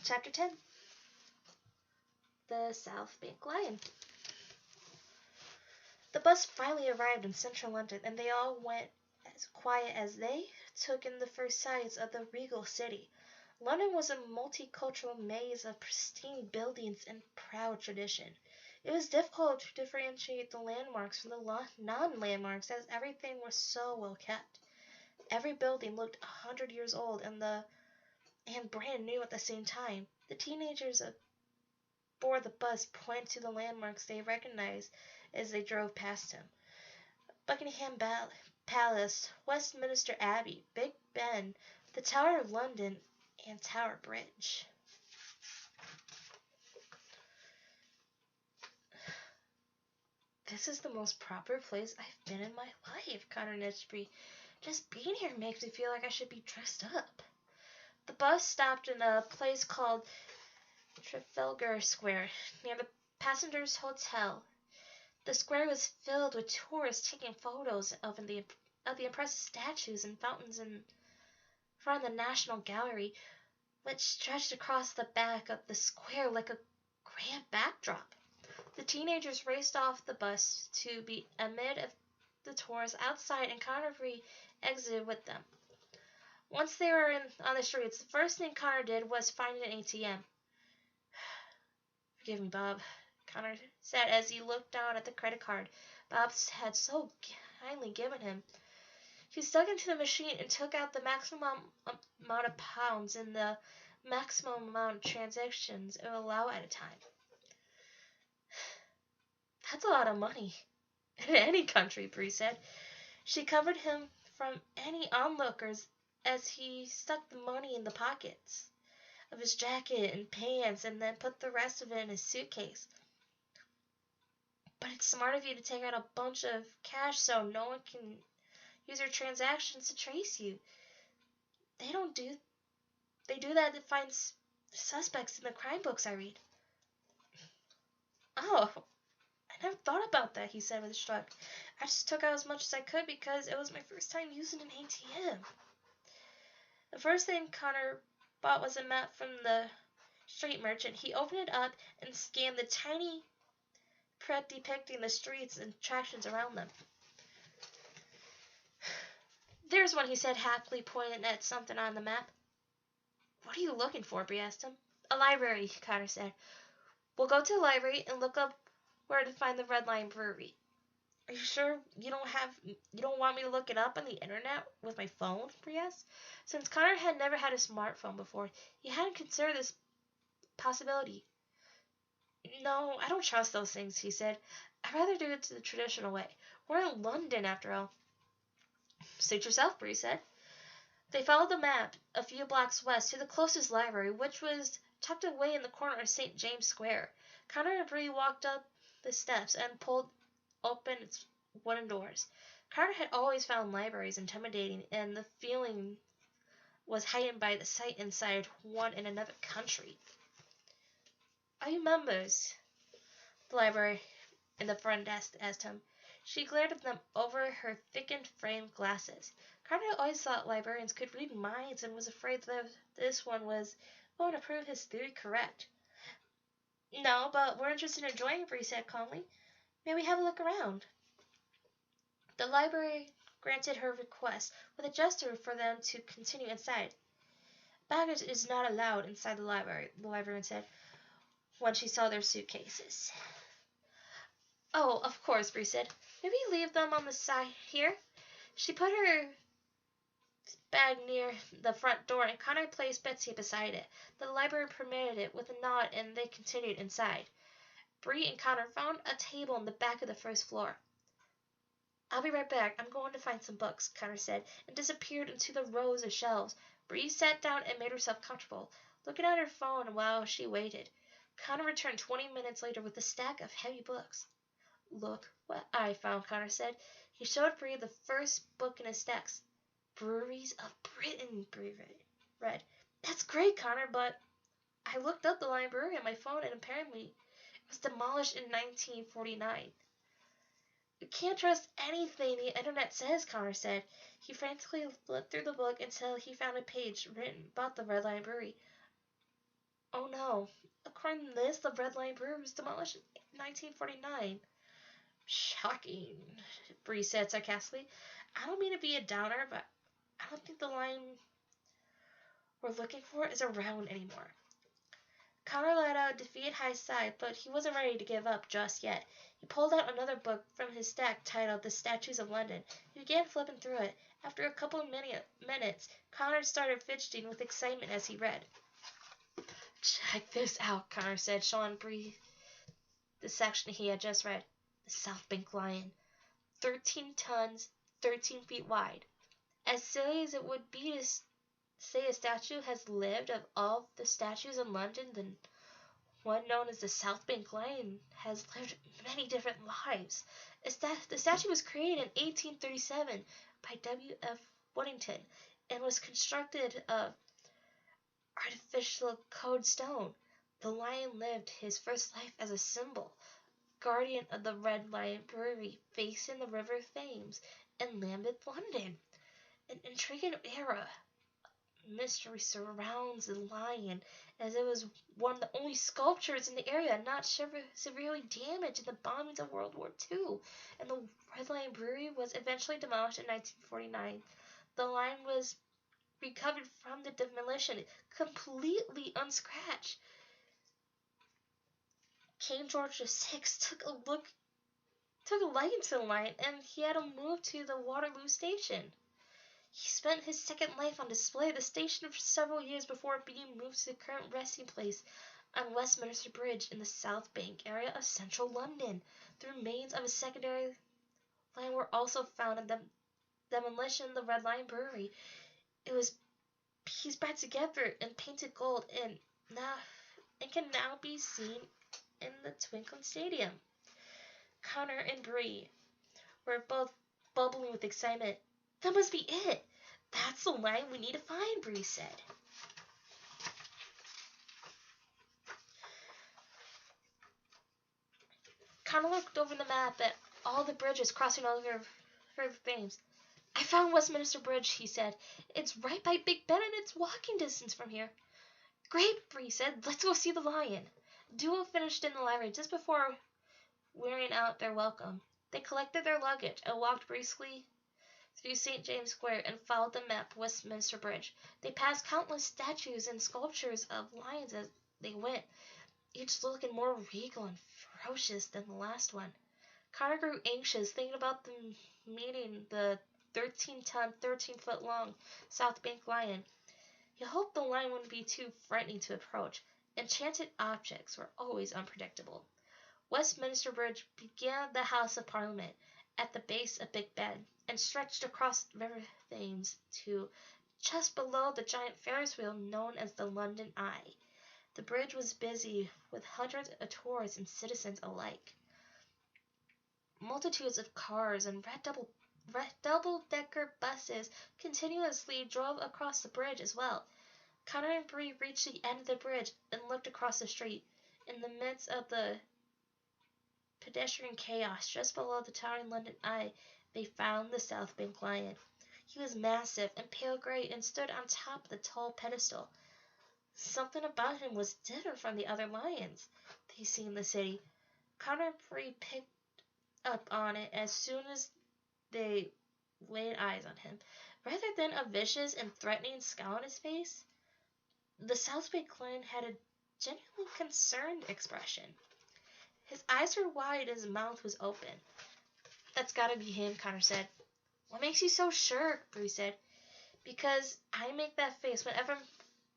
Chapter 10. The South Bank Lion. The bus finally arrived in central London, and they all went as quiet as they took in the first sights of the regal city. London was a multicultural maze of pristine buildings and proud tradition. It was difficult to differentiate the landmarks from the non-landmarks, as everything was so well kept. Every building looked 100 years old and brand new at the same time. The teenagers aboard the bus pointed to the landmarks they recognized as they drove past him. Buckingham Palace, Westminster Abbey, Big Ben, the Tower of London, and Tower Bridge. This is the most proper place I've been in my life, Connor Nitchbury. Just being here makes me feel like I should be dressed up. The bus stopped in a place called Trafalgar Square, near the Passengers' Hotel. The square was filled with tourists taking photos of the impressive statues and fountains in front of the National Gallery, which stretched across the back of the square like a grand backdrop. The teenagers raced off the bus to be amid the tourists outside, and Connor exited with them. Once they were on the streets, the first thing Connor did was find an ATM. "Forgive me, Bob," Connor said as he looked down at the credit card Bob had so kindly given him. He stuck into the machine and took out the maximum amount of pounds and the maximum amount of transactions it would allow at a time. "That's a lot of money in any country," Bree said. She covered him from any onlookers as he stuck the money in the pockets of his jacket and pants and then put the rest of it in his suitcase. "But it's smart of you to take out a bunch of cash so no one can use your transactions to trace you. They do that to find suspects in the crime books I read." "Oh, I never thought about that," he said with a shrug. "I just took out as much as I could because it was my first time using an ATM." The first thing Connor bought was a map from the street merchant. He opened it up and scanned the tiny print depicting the streets and attractions around them. "There's one," he said happily, pointing at something on the map. "What are you looking for?" Bree asked him. "A library," Connor said. "We'll go to the library and look up where to find the Red Lion Brewery." "Are you sure you don't want me to look it up on the internet with my phone?" Bree asked. Since Connor had never had a smartphone before, he hadn't considered this possibility. "No, I don't trust those things," he said. "I'd rather do it the traditional way. We're in London, after all." "Suit yourself," Bree said. They followed the map a few blocks west to the closest library, which was tucked away in the corner of St. James Square. Connor and Bree walked up the steps and pulled open its wooden doors. Connor had always found libraries intimidating, and the feeling was heightened by the sight inside one in another country. "Are you members?" the library in the front desk asked him. She glared at them over her thickened framed glasses. Carlo always thought librarians could read minds and was afraid that this one was going to prove his theory correct. "No, but we're interested in joining," Bree said calmly. "May we have a look around?" The library granted her request with a gesture for them to continue inside. "Baggage is not allowed inside the library," the librarian said when she saw their suitcases. "Oh, of course," Bree said. "Maybe leave them on the side here." She put her bag near the front door, and Connor placed Betsy beside it. The librarian permitted it with a nod, and they continued inside. Bree and Connor found a table in the back of the first floor. "I'll be right back. I'm going to find some books," Connor said, and disappeared into the rows of shelves. Bree sat down and made herself comfortable, looking at her phone while she waited. Connor returned 20 minutes later with a stack of heavy books. "Look what I found," Connor said. He showed Bree the first book in his stacks. "Breweries of Britain," Bree read. "That's great, Connor, but I looked up the library on my phone and apparently it was demolished in 1949. "You can't trust anything the internet says," Connor said. He frantically flipped through the book until he found a page written about the Red Lion Brewery. Oh no. According to this, the Red Lion Brewery was demolished in 1949. Shocking, Bree said sarcastically. I don't mean to be a downer, but I don't think the line we're looking for is around anymore. Connor let out a defeated high sigh, but he wasn't ready to give up just yet. He pulled out another book from his stack titled The Statues of London. He began flipping through it. After a couple of minutes, Connor started fidgeting with excitement as he read. Check this out, Connor said, showing Bree the section he had just read. The South Bank Lion. 13 tons, 13 feet wide. As silly as it would be to say a statue has lived, of all the statues in London, the one known as the South Bank Lion has lived many different lives. The statue was created in 1837 by W.F. Whittington and was constructed of artificial code stone. The lion lived his first life as a symbol, guardian of the Red Lion Brewery facing the River Thames in Lambeth, London. An intriguing era mystery surrounds the lion, as it was one of the only sculptures in the area not severely damaged in the bombings of World War II, and the Red Lion Brewery was eventually demolished in 1949. The lion was recovered from the demolition completely unscratched. King George VI took a liking to the lion, and he had him moved to the Waterloo station. He spent his second life on display at the station for several years before being moved to the current resting place on Westminster Bridge in the South Bank area of central London. The remains of a secondary lion were also found in the demolition of the Red Lion Brewery. It was pieced back together and painted gold, and can now be seen in the Twickenham Stadium. Connor and Bree were both bubbling with excitement. That must be it. That's the line we need to find, Bree said. Connor looked over the map at all the bridges crossing over River Thames. I found Westminster Bridge, he said. It's right by Big Ben and it's walking distance from here. Great, Bree said. Let's go see the lion. Duo finished in the library just before wearing out their welcome. They collected their luggage and walked briskly through St. James Square and followed the map Westminster Bridge. They passed countless statues and sculptures of lions as they went, each looking more regal and ferocious than the last one. Connor grew anxious thinking about meeting the 13-ton, 13-foot-long South Bank lion. He hoped the lion wouldn't be too frightening to approach. Enchanted objects were always unpredictable. Westminster Bridge began at the House of Parliament at the base of Big Ben and stretched across River Thames to just below the giant Ferris wheel known as the London Eye. The bridge was busy with hundreds of tourists and citizens alike. Multitudes of cars and red double-decker buses continuously drove across the bridge as well. Connor and Bree reached the end of the bridge and looked across the street. In the midst of the pedestrian chaos just below the towering London Eye, they found the South Bank lion. He was massive and pale gray and stood on top of the tall pedestal. Something about him was different from the other lions they seen in the city. Connor and Bree picked up on it as soon as they laid eyes on him. Rather than a vicious and threatening scowl on his face, the South Bank lion had a genuinely concerned expression. His eyes were wide and his mouth was open. That's gotta be him, Connor said. What makes you so sure? Bree said. Because I make that face whenever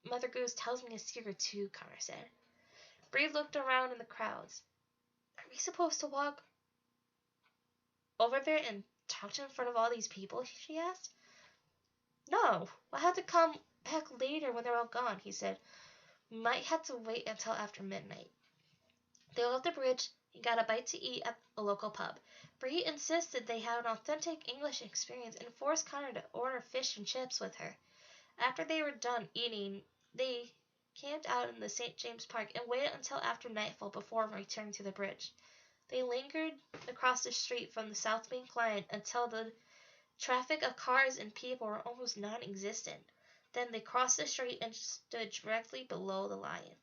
Mother Goose tells me a secret too, Connor said. Bree looked around in the crowds. Are we supposed to walk over there and talk to him in front of all these people? She asked. No, we'll have to come back later when they're all gone, he said. We might have to wait until after midnight. They left the bridge and got a bite to eat at a local pub. Bree insisted they have an authentic English experience and forced Connor to order fish and chips with her. After they were done eating, they camped out in the St. James Park and waited until after nightfall before returning to the bridge. They lingered across the street from the South Bank line until the traffic of cars and people were almost non-existent. Then they crossed the street and stood directly below the lion.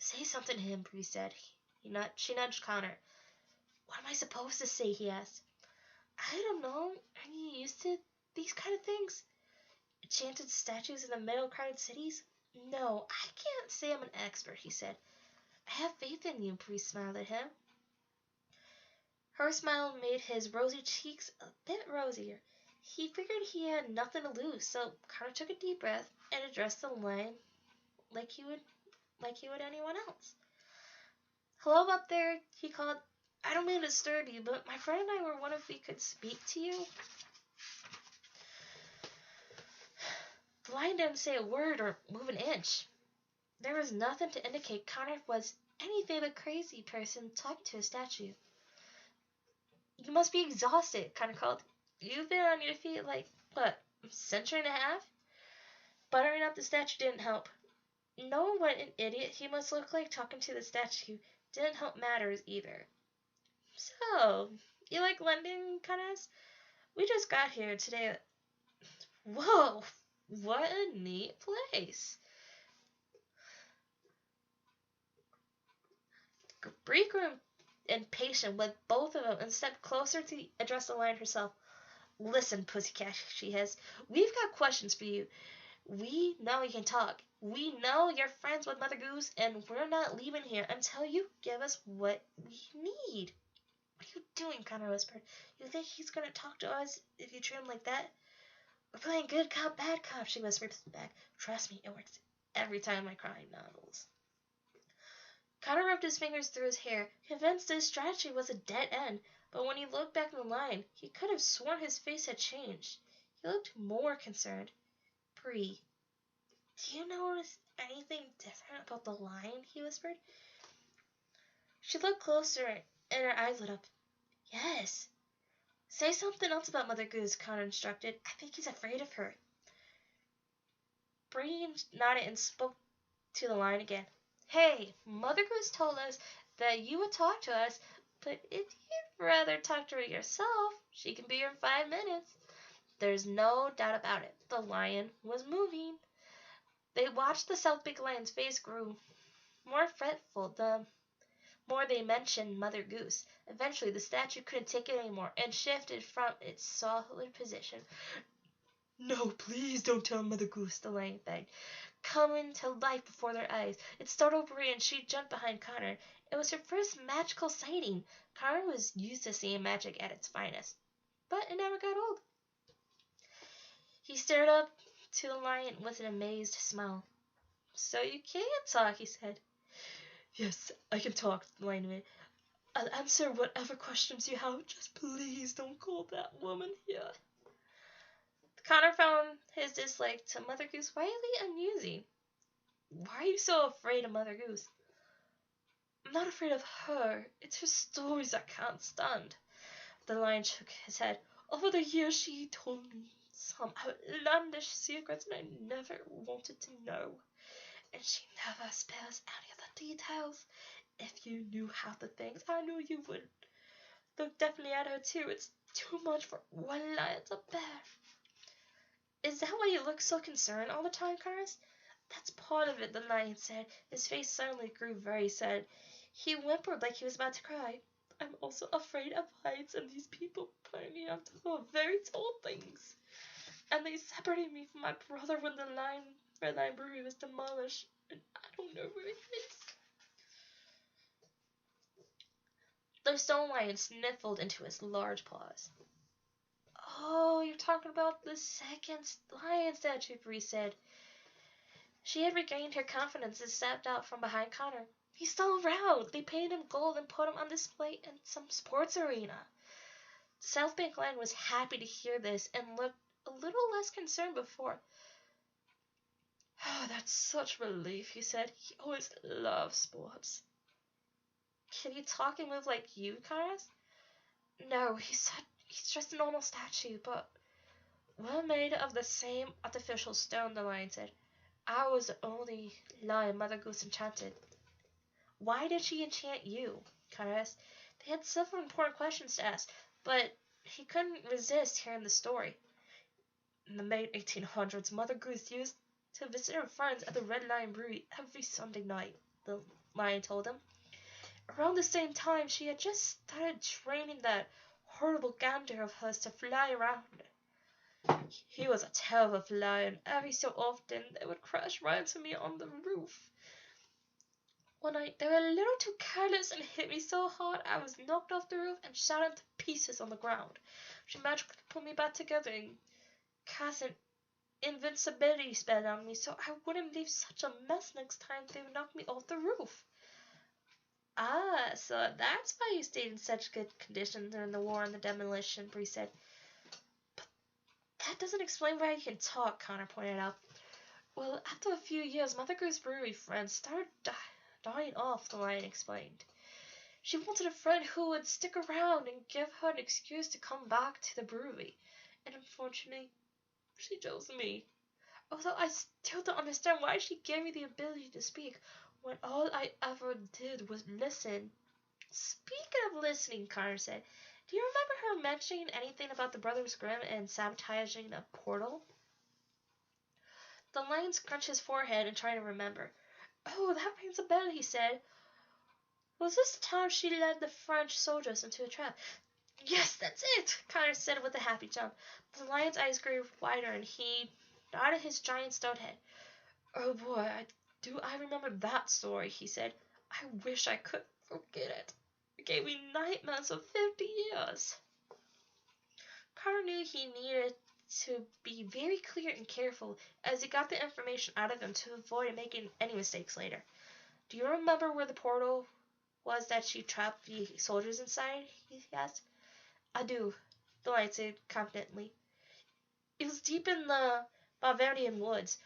Say something to him, Bree said. She nudged Connor. What am I supposed to say, he asked. I don't know. Are you used to these kind of things? Enchanted statues in the middle of crowded cities? No, I can't say I'm an expert, he said. I have faith in you, Bree smiled at him. Her smile made his rosy cheeks a bit rosier. He figured he had nothing to lose, so Connor took a deep breath and addressed the line like he would anyone else. Hello up there, he called. I don't mean to disturb you, but my friend and I were wondering if we could speak to you. The lion didn't say a word or move an inch. There was nothing to indicate Connor was anything but a crazy person talking to a statue. You must be exhausted, Connor called. You've been on your feet like, what, a century and a half? Buttering up the statue didn't help. Knowing what an idiot he must look like talking to the statue didn't help matters either. So, you like London, Connor? We just got here today. Whoa, what a neat place. Bree grew impatient with both of them and stepped closer to address the lion herself. Listen, pussycat, she hissed. We've got questions for you. We know you can talk. We know you're friends with Mother Goose, and we're not leaving here until you give us what we need. What are you doing? Connor whispered. You think he's gonna talk to us if you treat him like that? We're playing good cop, bad cop, she whispered back. Trust me, it works every time I cry in novels. Connor rubbed his fingers through his hair, convinced his strategy was a dead end, but when he looked back in the line, he could have sworn his face had changed. He looked more concerned. Bree, do you notice anything different about the lion? He whispered. She looked closer, and her eyes lit up. Yes. Say something else about Mother Goose, Connor instructed. I think he's afraid of her. Bree nodded and spoke to the lion again. Hey, Mother Goose told us that you would talk to us, but if you'd rather talk to her yourself, she can be here in 5 minutes. There's no doubt about it. The lion was moving. They watched the South Big Lion's face grow more fretful the more they mentioned Mother Goose. Eventually, the statue couldn't take it anymore and shifted from its solid position. No, please don't tell Mother Goose, the lion begged, coming to life before their eyes. It startled Bree and she jumped behind Connor. It was her first magical sighting. Connor was used to seeing magic at its finest, but it never got old. He stared up to the lion with an amazed smile. So you can talk, he said. Yes, I can talk, the lion went. I'll answer whatever questions you have. Just please don't call that woman here. Connor found his dislike to Mother Goose widely amusing. Why are you so afraid of Mother Goose? I'm not afraid of her. It's her stories I can't stand. The lion shook his head. Over the years she told me some outlandish secrets and I never wanted to know. And she never spills any of the details. If you knew half the things, I knew you would look definitely at her too. It's too much for one lion to bear. Is that why you look so concerned all the time, Cars? That's part of it, the lion said. His face suddenly grew very sad. He whimpered like he was about to cry. I'm also afraid of heights, and these people put me up to very tall things. And they separated me from my brother when the Red Lion Brewery was demolished, and I don't know where it is. The stone lion sniffled into his large paws. Oh, you're talking about the second lion statue, Bree said. She had regained her confidence and stepped out from behind Connor. He's still around. They painted him gold and put him on display in some sports arena. South Bank Lion was happy to hear this and looked a little less concerned before. Oh, that's such relief, he said. He always loved sports. Can he talk and move like you, Connor? No, he said he's just a normal statue, but we're made of the same artificial stone, the lion said. I was the only lion Mother Goose enchanted. Why did she enchant you? Connor asked. They had several important questions to ask, but he couldn't resist hearing the story. In the late 1800s, Mother Goose used to visit her friends at the Red Lion Brewery every Sunday night. the lion told him. Around the same time, she had just started training that horrible gander of hers to fly around. He was a terrible flyer, and every so often they would crash right into me on the roof. One night, they were a little too careless and hit me so hard I was knocked off the roof and shattered to pieces on the ground. She magically put me back together and cast an invincibility spell on me so I wouldn't leave such a mess next time they would knock me off the roof. Ah, so that's why you stayed in such good condition during the war and the demolition, Bree said. But that doesn't explain why you can talk, Connor pointed out. Well, after a few years, Mother Goose brewery friends started dying off, the lion explained. She wanted a friend who would stick around and give her an excuse to come back to the brewery. And unfortunately, she chose me. Although I still don't understand why she gave me the ability to speak when all I ever did was listen. Speaking of listening, Connor said, do you remember her mentioning anything about the Brothers Grimm and sabotaging a portal? The lion scrunched his forehead and tried to remember. Oh, that rings a bell, he said. Was this the time she led the French soldiers into a trap? Yes, that's it, Connor said with a happy jump. The lion's eyes grew wider and he nodded his giant stone head. Oh boy, I remember that story, he said. I wish I could forget it. It gave me nightmares for 50 years. Carlo knew he needed to be very clear and careful as he got the information out of him to avoid making any mistakes later. Do you remember where the portal was that she trapped the soldiers inside? He asked. I do, the lion said confidently. It was deep in the Bavarian woods,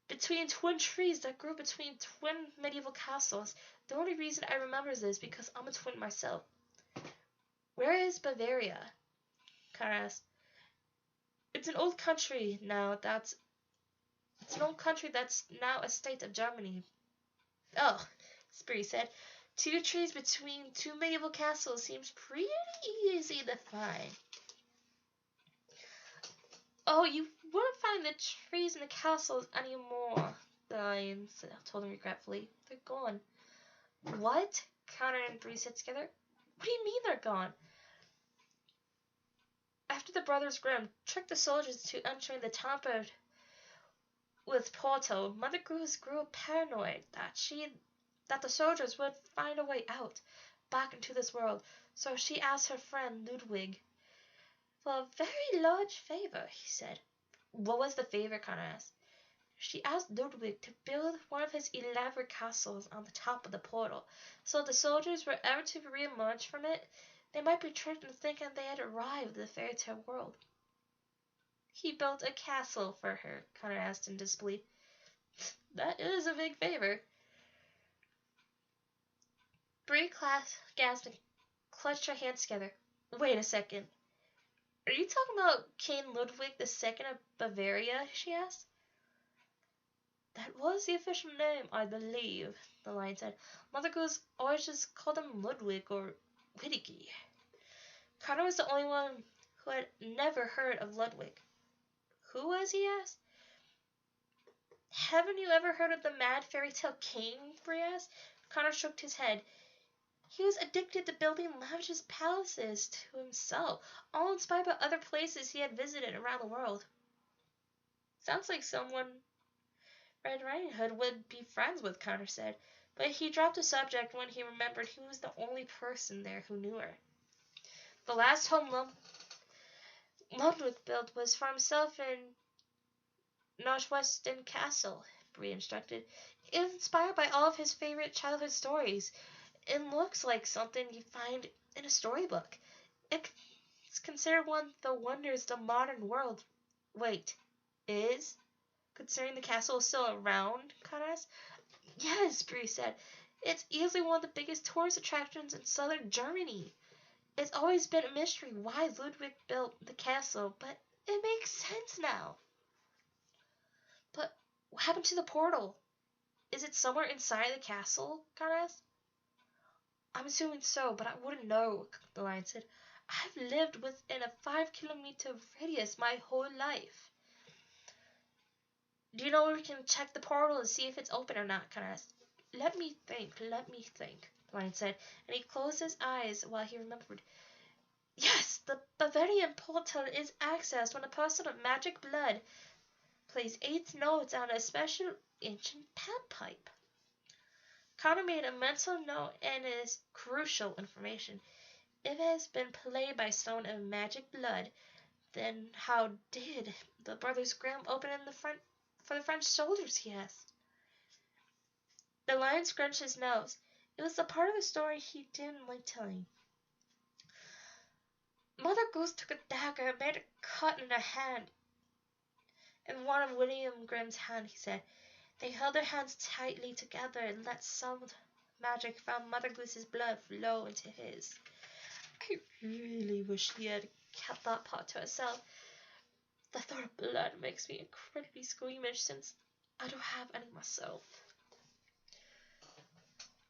between twin trees that grew between twin medieval castles. The only reason I remember this is because I'm a twin myself. Where is Bavaria? Connor asked. It's an old country now that's now a state of Germany. Oh, Spree said. 2 trees between 2 medieval castles seems pretty easy to find. Oh, you wouldn't find the trees in the castles anymore, the lion told him regretfully. They're gone. What? Connor and Bree said together. What do you mean they're gone? After the brothers Grimm tricked the soldiers into entering the tampered with Porto, Mother Goose grew paranoid that the soldiers would find a way out, back into this world, so she asked her friend Ludwig for a very large favor, he said. What was the favor, Connor asked. She asked Ludwig to build one of his elaborate castles on the top of the portal, so if the soldiers were ever to re-emerge from it, they might be tricked into thinking they had arrived at the fairy tale world. He built a castle for her, Connor asked in disbelief. That is a big favor. Bree gasped and clutched her hands together. Wait a second. Are you talking about King Ludwig II of Bavaria? She asked. That was the official name, I believe, the lion said. Mother Goose always just called him Ludwig or Widigi. Connor was the only one who had never heard of Ludwig. Who was he? Asked. Haven't you ever heard of the mad fairy tale king? Bree asked. Connor shook his head. He was addicted to building lavish palaces to himself, all inspired by other places he had visited around the world. Sounds like someone Red Riding Hood would be friends with, Connor said, but he dropped the subject when he remembered he was the only person there who knew her. The last home Ludwig built was for himself in Northwestern Castle, Bree instructed. It was inspired by all of his favorite childhood stories. It looks like something you find in a storybook. It's considered one of the wonders of the modern world. Wait, is? Considering the castle is still around, Connor asked. Yes, Bree said. It's easily one of the biggest tourist attractions in southern Germany. It's always been a mystery why Ludwig built the castle, but it makes sense now. But what happened to the portal? Is it somewhere inside the castle? Connor asked. I'm assuming so, but I wouldn't know, the lion said. I've lived within a 5-kilometer radius my whole life. Do you know where we can check the portal and see if it's open or not? Connor asked. Let me think, the lion said, and he closed his eyes while he remembered. Yes, the Bavarian portal is accessed when a person of magic blood plays 8 notes on a special ancient panpipe. Connor made a mental note and it is crucial information. If it has been played by someone of magic blood, then how did the brothers Grimm open in the front for the French soldiers, he asked. The lion scrunched his nose. It was the part of the story he didn't like telling. Mother Goose took a dagger and made a cut in her hand. In one of William Grimm's hand, he said. They held their hands tightly together and let some magic from Mother Goose's blood flow into his. I really wish he had kept that part to herself. The thought of blood makes me incredibly squeamish since I don't have any myself.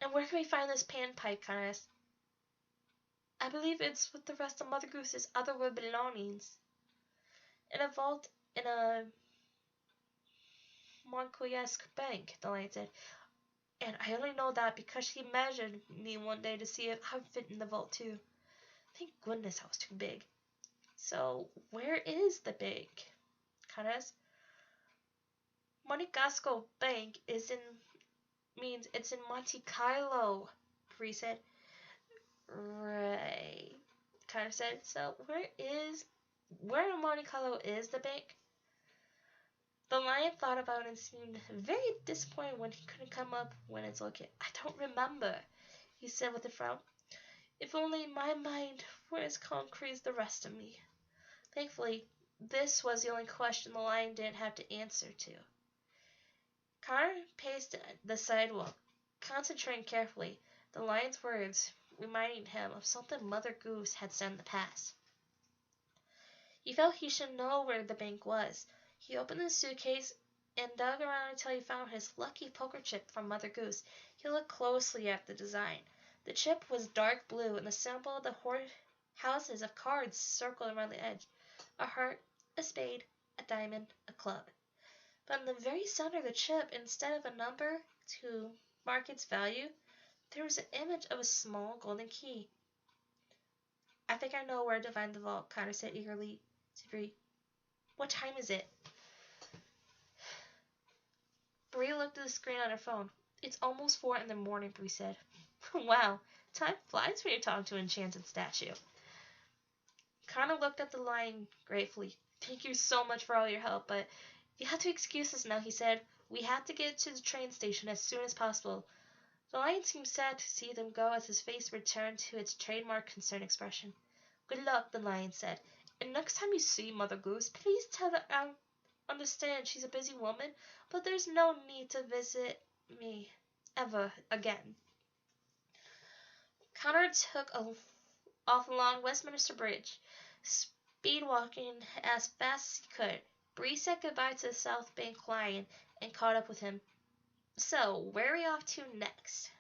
And where can we find this panpipe, Connor asked. I believe it's with the rest of Mother Goose's other belongings. In a vault in a Monte bank, the lion said. And I only know that because she measured me one day to see if I would fit in the vault too. Thank goodness I was too big. So, where is the bank? Connor asked. Monegasco Bank means it's in Monte Carlo, Bree said. Right, Connor said. So where in Monte Carlo is the bank? The lion thought about it and seemed very disappointed when he couldn't come up when it's located. I don't remember, he said with a frown. If only my mind were as concrete as the rest of me. Thankfully, this was the only question the lion didn't have to answer to. Connor paced the sidewalk, concentrating carefully, the lion's words reminding him of something Mother Goose had said in the past. He felt he should know where the bank was. He opened the suitcase and dug around until he found his lucky poker chip from Mother Goose. He looked closely at the design. The chip was dark blue and the symbol of the houses of cards circled around the edge. A heart, a spade, a diamond, a club. But in the very center of the chip, instead of a number to mark its value, there was an image of a small golden key. I think I know where to find the vault, Connor said eagerly to Bree. What time is it? Bree looked at the screen on her phone. It's almost 4 in the morning, Bree said. Wow, time flies when you're talking to an enchanted statue. Connor looked at the lion gratefully. Thank you so much for all your help, but you have to excuse us now, he said. We have to get to the train station as soon as possible. The lion seemed sad to see them go as his face returned to its trademark concerned expression. Good luck, the lion said. And next time you see Mother Goose, please tell her I understand she's a busy woman, but there's no need to visit me ever again. Connor took off along Westminster Bridge, speed walking as fast as he could. Bree said goodbye to the South Bank lion and caught up with him. So, where are we off to next?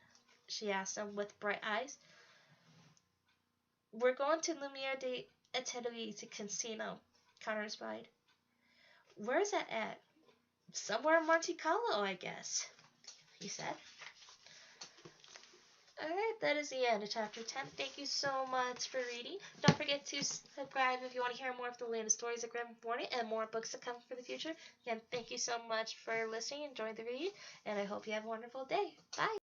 She asked him with bright eyes. We're going to Lumiere de Italy to Casino, Connor replied. Where is that at? Somewhere in Monte Carlo, I guess, he said. Alright, that is the end of chapter 10. Thank you so much for reading. Don't forget to subscribe if you want to hear more of the latest stories of Grimm Monte and more books to come for the future. Again, thank you so much for listening. Enjoy the read, and I hope you have a wonderful day. Bye!